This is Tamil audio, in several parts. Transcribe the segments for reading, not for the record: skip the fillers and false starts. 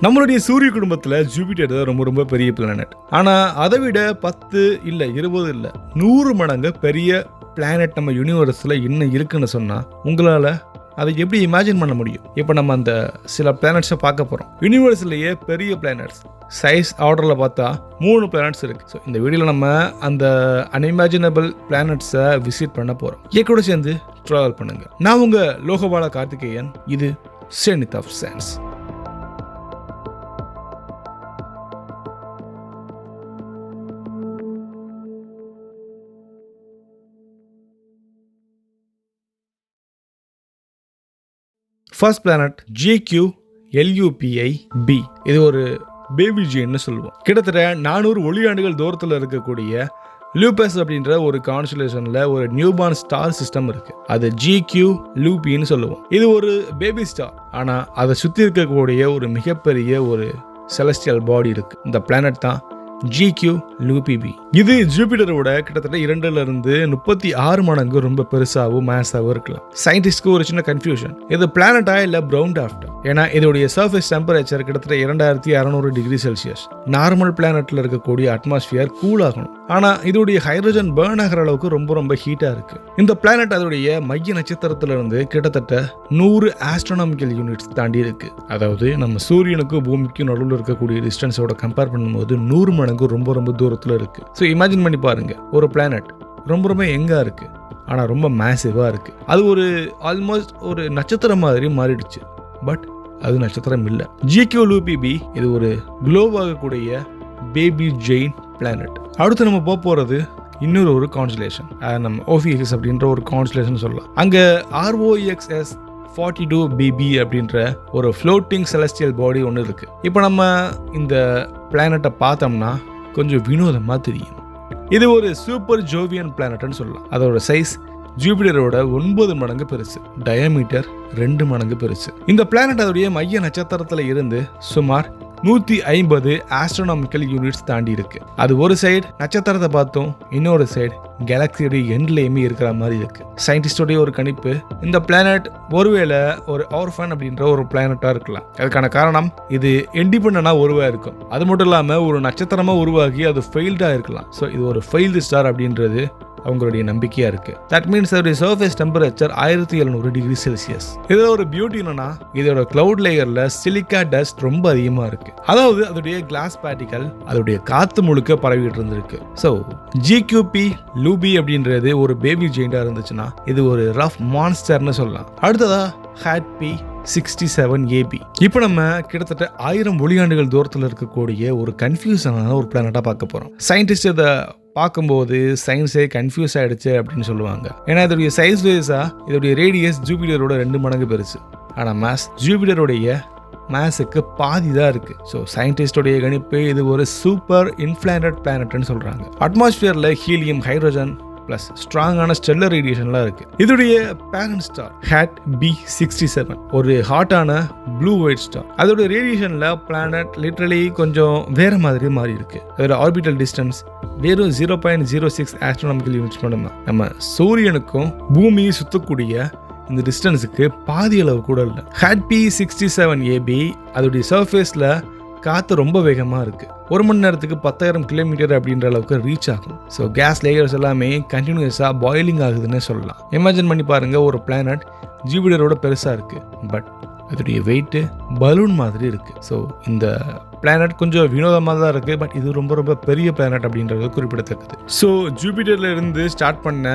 நம்மளுடைய சூரிய குடும்பத்தில் ஜூபிட்டர் தான் ரொம்ப ரொம்ப பெரிய பிளானட். ஆனால் அதை விட 10 இல்லை 20 இல்லை 100 மடங்கு பெரிய பிளானட் நம்ம யூனிவர்ஸில் இன்னும் இருக்குன்னு சொன்னால் உங்களால் அதை எப்படி இமேஜின் பண்ண முடியும்? இப்போ நம்ம அந்த சில பிளானட்ஸை பார்க்க போகிறோம். யூனிவர்ஸ்லேயே பெரிய பிளானட்ஸ் சைஸ் ஆர்டரில் பார்த்தா 3 பிளானட்ஸ் இருக்குது. ஸோ இந்த வீடியோவில் நம்ம அந்த அன்இமேஜினபிள் பிளானட்ஸை விசிட் பண்ண போகிறோம். என் கூட சேர்ந்து ட்ராவல் பண்ணுங்கள். நான் உங்கள் லோகபால கார்த்திகேயன். இது Zenith of science. First planet GQ-LUPI-b. இது ஒரு பேபி ஜெயின்னு சொல்லுவோம். கிட்டத்தட்ட 400 ஒளியாண்டுகள் தூரத்தில் இருக்கக்கூடிய லூபஸ் அப்படின்ற ஒரு கான்ஸ்டலேஷனில் ஒரு நியூபார்ன் ஸ்டார் சிஸ்டம் இருக்கு. அது GQ-LUPI சொல்லுவோம். இது ஒரு பேபி ஸ்டார். ஆனால் அதை சுற்றி இருக்கக்கூடிய ஒரு மிகப்பெரிய ஒரு செலஸ்டியல் பாடி இருக்கு. இந்த பிளானட் தான் GQ-LUPI-b. இது ஜூபிட்டரோட கிட்டத்தட்ட 2 to 36 மடங்கு ரொம்ப பெருசாகவும் மேஸாகவும் இருக்கலாம். சயின்டிஸ்ட்க்கு ஒரு சின்ன கன்ஃபியூஷன், இது பிளானட்டா இல்லை பிரவுன் டாஃப்டா? ஏன்னா இதோடைய சர்ஃபேஸ் டெம்பரேச்சர் கிட்டத்தட்ட 2600 டிகிரி செல்சியஸ். நார்மல் பிளானட்ல இருக்கக்கூடிய அட்மாஸ்பியர் கூல் ஆகணும். ஆனால் இதோடைய ஹைட்ரஜன் பேர்ன் ஆகிற அளவுக்கு ரொம்ப ரொம்ப ஹீட்டாக இருக்கு. இந்த பிளானட் அதோடைய மைய நட்சத்திரத்திலிருந்து கிட்டத்தட்ட 100 ஆஸ்ட்ரோனாமிக்கல் யூனிட்ஸ் தாண்டி இருக்கு. அதாவது நம்ம சூரியனுக்கும் பூமிக்கும் நடுவில் இருக்கக்கூடிய டிஸ்டன்ஸோட கம்பேர் பண்ணும்போது 100 மடங்கு ரொம்ப ரொம்ப தூரத்தில் இருக்கு. ஸோ இமேஜின் பண்ணி பாருங்க, ஒரு பிளானட் ரொம்ப ரொம்ப எங்கா இருக்கு, ஆனால் ரொம்ப மேசிவா இருக்கு. அது ஒரு ஆல்மோஸ்ட் ஒரு நட்சத்திரம் மாதிரி மாறிடுச்சு. பட் அது நட்சத்திரம் இல்லை. GQ-LUPI-b இது ஒரு க்ளோவ் ஆகக்கூடிய பேபி ஜெயின் பிளானட். அடுத்து நம்ம போகிறது இன்னொரு ஒரு கான்ஸ்டலேஷன். நம்ம ஓஃபிஎஸ் அப்படின்ற ஒரு கான்ஸ்டலேஷன் சொல்லலாம். அங்கே ROXS 42BB அப்படின்ற ஒரு ஃப்ளோட்டிங் செலஸ்டியல் பாடி ஒன்று இருக்கு. இப்போ நம்ம இந்த பிளானட்டை பார்த்தோம்னா கொஞ்சம் வினோதமாக தெரியும். இது ஒரு சூப்பர் ஜோவியன் பிளானட்னு சொல்லலாம். அதோட சைஸ் ஜூபிட்டரோட 9 மடங்கு பெருசு, டயாமீட்டர் 2 மடங்கு பெருசு. இந்த பிளானட் அதோடைய மைய நட்சத்திரத்தில் இருந்து சுமார் 150 ஆஸ்ட்ரோனாமிக்கல் யூனிட்ஸ் தாண்டி இருக்கு. அது ஒரு சைடு நட்சத்திரத்தை பார்த்தோம், இன்னொரு சைடு கேலக்சியோடைய எண்ட்லேயுமே இருக்கிற மாதிரி இருக்கு. சயின்டிஸ்டோடைய ஒரு கணிப்பு, இந்த பிளானட் ஒருவேளை ஒரு ஆர்ஃபன் அப்படின்ற ஒரு பிளானட்டா இருக்கலாம். அதுக்கான காரணம் இது இண்டிபெண்டா உருவா இருக்கும். அது மட்டும் இல்லாம ஒரு நட்சத்திரமா உருவாகி அது ஃபெயில்டா இருக்கலாம். ஸோ இது ஒரு ஃபெயில்டு ஸ்டார் அப்படின்றது அவங்களுடைய நம்பிக்கையா இருக்கு. தட் மீன்ஸ் அதோடைய சர்ஃபேஸ் டெம்பரேச்சர் 1700 டிகிரி செல்சியஸ். இதோட ஒரு பியூட்டி என்னன்னா, இதோட கிளவுட் லேயர்ல சிலிக்கா டஸ்ட் ரொம்ப அதிகமா இருக்கு. அதாவது அதோடைய கிளாஸ் பார்ட்டிகல் அதோடைய காத்து முழுக்க பரவிட்டு இருந்திருக்கு. ஸோ GQ-LUPI அப்படின்றது ஒரு பேபி ஜெயிண்டா இருந்துச்சுன்னா இது ஒரு ரஃப் மான்ஸ்டர்னு சொல்லலாம். அடுத்ததா HAT-67AB. இப்போ நம்ம கிட்டத்தட்ட 1000 ஒளியாண்டுகள் தூரத்தில் இருக்கக்கூடிய ஒரு கன்ஃபியூஷனான ஒரு பிளானட்டா பார்க்க போறோம். சயின்டிஸ்ட் இதை பார்க்கும்போது சயின்ஸே கன்ஃபியூஸ் ஆகிடுச்சு அப்படின்னு சொல்லுவாங்க. ஏன்னா இதோடைய சைஸ் வைஸா இதோடைய ரேடியஸ் ஜூபிட்டரோட 2 மடங்கு பெருசு. ஆனால் மாஸ் ஜூபிட்டருடைய மாஸுக்கு பாதி தான் இருக்கு. ஸோ சயின்டிஸ்டோடைய கணிப்பு இது ஒரு சூப்பர் இன்ஃப்ளானட் பிளானட்னு சொல்றாங்க. அட்மாஸ்பியர்ல ஹீலியம், ஹைட்ரோஜன் பிளஸ் ஸ்ட்ராங்கான ஸ்டெல்லர் ரேடியேஷன்லாம் இருக்கு. இதோடைய பேரண்ட் ஸ்டார் HAT-B67 ஒரு ஹாட்டான ப்ளூ ஒயிட் ஸ்டார். அதோட ரேடியேஷன்ல பிளானட் லிட்டரலி கொஞ்சம் வேற மாதிரி மாறி இருக்கு. அதோட ஆர்பிட்டல் டிஸ்டன்ஸ் வெறும் 0.06 ஆஸ்ட்ரோனாமிக்கல் யூனிட்ஸ் மட்டும்தான். நம்ம சூரியனுக்கும் பூமியை சுத்தக்கூடிய இந்த டிஸ்டன்ஸுக்கு பாதி அளவு கூட இல்லை. HAT-B67AB அதோடைய சர்ஃபேஸ்ல காற்று ரொம்ப வேகமாக இருக்கு. 1 மணி நேரத்துக்கு 10,000 கிலோமீட்டர் அப்படின்ற அளவுக்கு ரீச் ஆகும். ஸோ கேஸ் லேயர்ஸ் எல்லாமே கண்டினியூஸாக பாயிலிங் ஆகுதுன்னு சொல்லலாம். இமேஜின் பண்ணி பாருங்க, ஒரு பிளானட் ஜூபிட்டரோட பெருசாக இருக்கு, பட் அதோடைய வெயிட்டு பலூன் மாதிரி இருக்கு. ஸோ இந்த பிளானட் கொஞ்சம் வினோதமாக தான் இருக்கு, பட் இது ரொம்ப ரொம்ப பெரிய பிளானட் அப்படின்றது குறிப்பிடத்தக்கது. ஸோ ஜூபிட்டர்ல இருந்து ஸ்டார்ட் பண்ண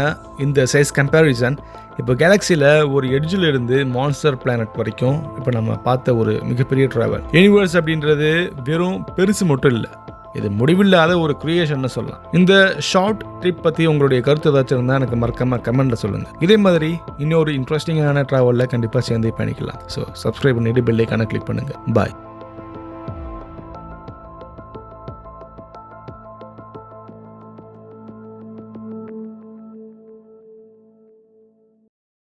இந்த சைஸ் கம்பேரிசன் இப்போ கேலக்சியில் ஒரு எட்ஜில் இருந்து மான்ஸ்டர் பிளானட் வரைக்கும் இப்போ நம்ம பார்த்த ஒரு மிகப்பெரிய ட்ராவல். யூனிவர்ஸ் அப்படின்றது வெறும் பெருசு மட்டும் இல்லை, இது முடிவில்லாத ஒரு கிரியேஷன் சொல்லலாம். இந்த ஷார்ட் ட்ரிப் பற்றி உங்களுடைய கருத்து ஏதாச்சும் இருந்தால் எனக்கு மறக்காம கமெண்ட்ல சொல்லுங்கள். இதே மாதிரி இன்னொரு இன்ட்ரெஸ்டிங்கான ட்ராவலில் கண்டிப்பாக சேர்ந்து பயணிக்கலாம். ஸோ சப்ஸ்கிரைப் பண்ணிட்டு பெல் ஐகானை கிளிக் பண்ணுங்கள். பாய்.